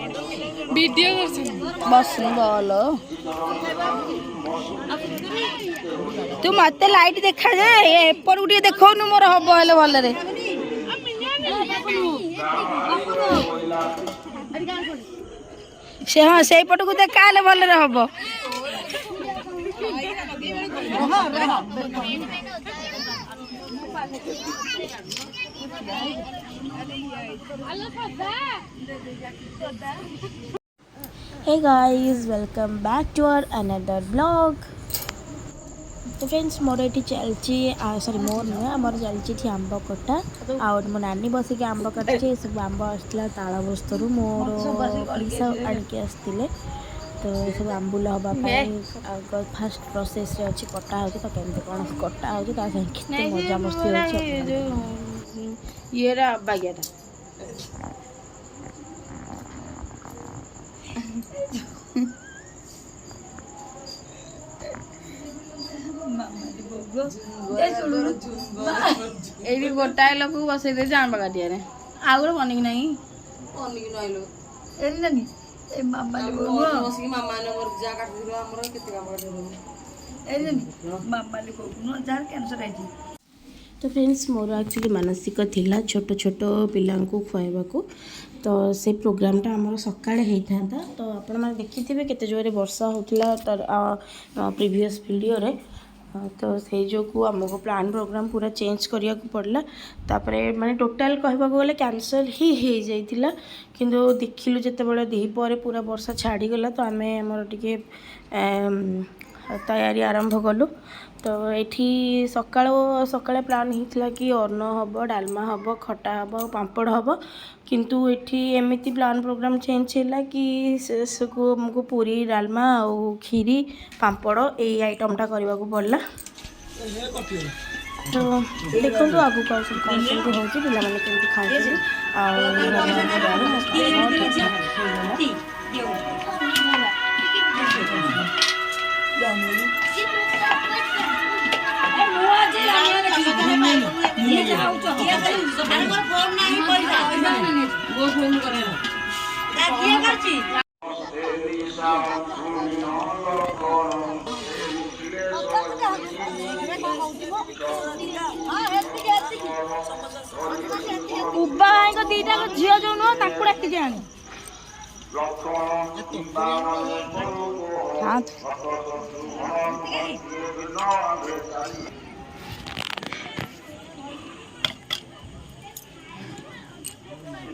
Video बस बोल तू मत लाइट देखा जाए एपर गुटे देखो मोर हम हेल्ले भलरे से हाँ से पट को देखा हेल्ले भलरे हम Hey guys, welcome back to our another vlog. तो फ्रेंड्स मोर ये चलती सॉरी मोर नुहे आमर चलती आंब कटा आउ मो नानी बसिक आंब काटे सब आंब आसला ताल बस्तरू मोर पीसा आणिकी आसते तो सब आंबुल हाँपाई फास्ट प्रोसेस रे अच्छी कटा हो तो केमती कौन कटा हो मजा मस्ती ये बागियाटा ये गोटाए लोक बसई दे जान बागाटिया आउ गोटे बनिक ना तो फ्रेंड्स मोर एक्चुअली मानसिक थिला छोट छोट पिला खुआवा तो से प्रोग्रामटा आमर सकाळे होता तो आपण मैंने देखी केते जोरे वर्षा होता तार प्रीवियस वीडियो रे तो से जो आमको प्लान प्रोग्राम पूरा चेंज करिया पड़ला तापरे माने टोटाल कहबा गले कैंसल ही हो जाइतिला किंतु देखिलु जते बळे देही परे पूरा वर्षा छाड़ी गला तो आमे हमर टिके तैयारी आरंभ कलु तो ये सकाळे प्लान होता कि अन्न हम डालमा हम खटा हम पापड़ हम किंतु ये एमती प्लान प्रोग्राम चेंज है कि हमको पूरी डालमा और खीरी पापड़ यही आइटमटा करने को पड़ला तो देखो आगू कौन सब हो पाने केमती दीटा झील जो नुह डाकी जाने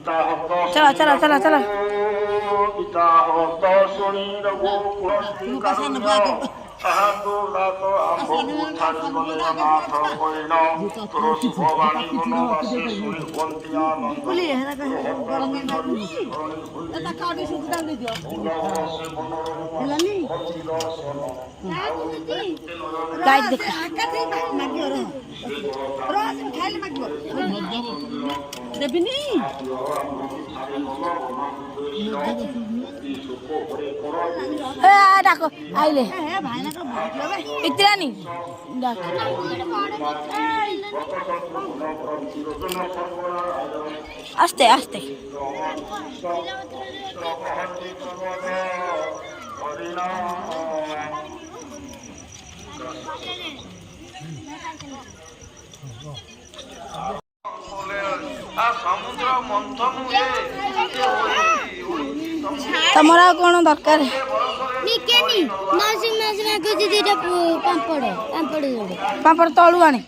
चला चला चला चला डाको आइले इतना नहीं आस्ते आस्ते तमरा कौन दरकार पापड़ तलु आने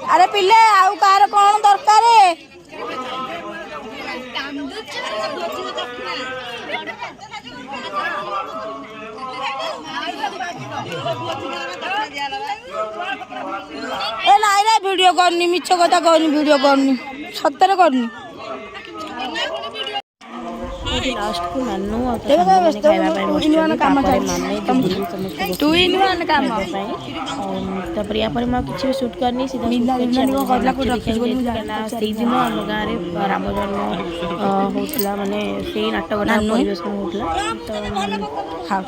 अरे पिले आउ कार कौन दरकार ए नाई रे वीडियो करनी मिछ कथा कहनी वीडियो करनी सत्तर करनी कि लास्ट को नानू और खाइबा पाई बसछन तापर माने दिदी समस्त टू इन वन काम तापर या पर मैं किछि भी शूट करनी सीधा ना से दिन हम गाँव रे राम जन्म होतला माने से नाटकटा परिवेशन होतला तो हाँ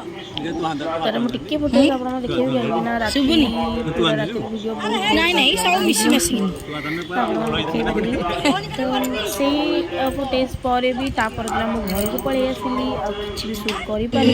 तर मु टिके फुटेज आपण देखियो कि ना रात वीडियो नहीं नहीं सब मिसी मिसी तो से फुटेज पर भी तापर दिन मु घर को पळै आसिली आ किछि भी शूट करि पारि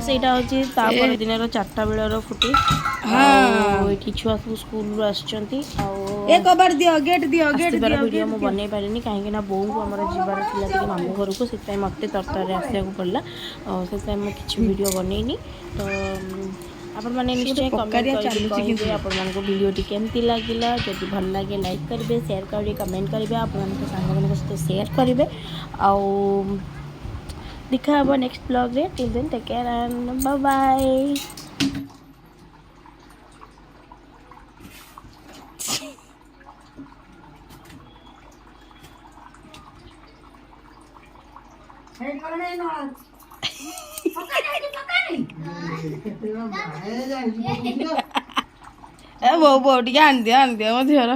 ସେଇଟା ହେଉଛି ତାପର ଦିନର 4ଟା ବେଳର ଫୁଟେଜ। ହଁ ଏଠି ଛୁଆ ସବୁ ସ୍କୁଲରୁ ଆସିଛନ୍ତି ଆଉ ଏ କବାଟ ଦିଅ ଗେଟ୍ ଦିଅ ଭିଡ଼ିଓ ମୁଁ ବନେଇ ପାରିନି କାହିଁକି ନା ବୋଉଙ୍କୁ ଆମର ଯିବାର ଥିଲା ଟିକେ ମାମୁଁ ଘରକୁ ସେଥିପାଇଁ ମୋତେ ତରତରରେ ଆସିବାକୁ ପଡ଼ିଲା ସେଥିପାଇଁ ମୁଁ କିଛି ଭିଡ଼ିଓ ବନେଇନି ତ ଆପଣମାନେ ନିଶ୍ଚୟ କମେଣ୍ଟ କରିବେ ଆପଣମାନଙ୍କୁ ଭିଡ଼ିଓଟି କେମିତି ଲାଗିଲା ଯଦି ଭଲ ଲାଗେ ଲାଇକ୍ କରିବେ ସେୟାର କରିବେ କମେଣ୍ଟ କରିବେ ଆପଣମାନଙ୍କ ସାଙ୍ଗମାନଙ୍କ ସହିତ ସେୟାର କରିବେ ଆଉ देखा हम नेक्स्ट ब्लॉग रे till then take care and bye bye. ए वो टिके आन दिया मो झीर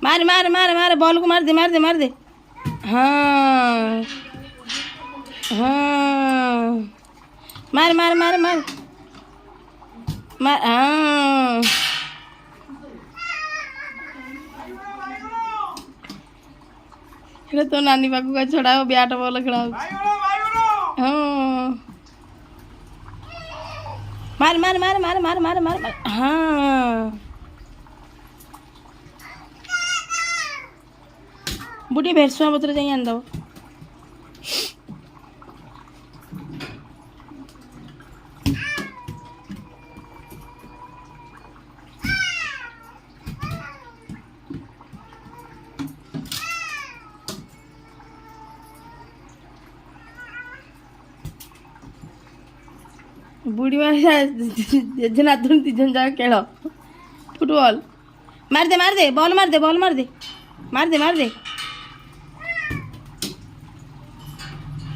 मार मार मार मार बॉल को मार दे हाँ हाँ मार मार मार मार मार हाँ तो नानी पाक का छड़ा बैट बॉल खेला हाँ मार मार मार मार मार मार मार हाँ बुढ़ी भेरसुआ पत्र जाई आन दो बुढ़ी जेजन आदमी तीजन जा खेल फुटबॉल मार दे बॉल मार दे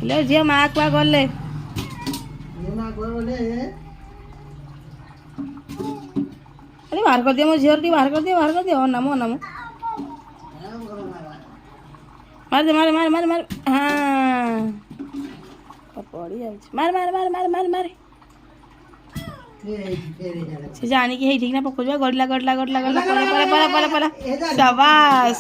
ले झिया माँ कुआ गले अरे बाहर कर दिया मो झियर टी बाहर कर दिया नामो मार दे हाँ पड़ी जाए मार से जानी कि हे ठीक ना पकड़ गड़ला पला शाबाश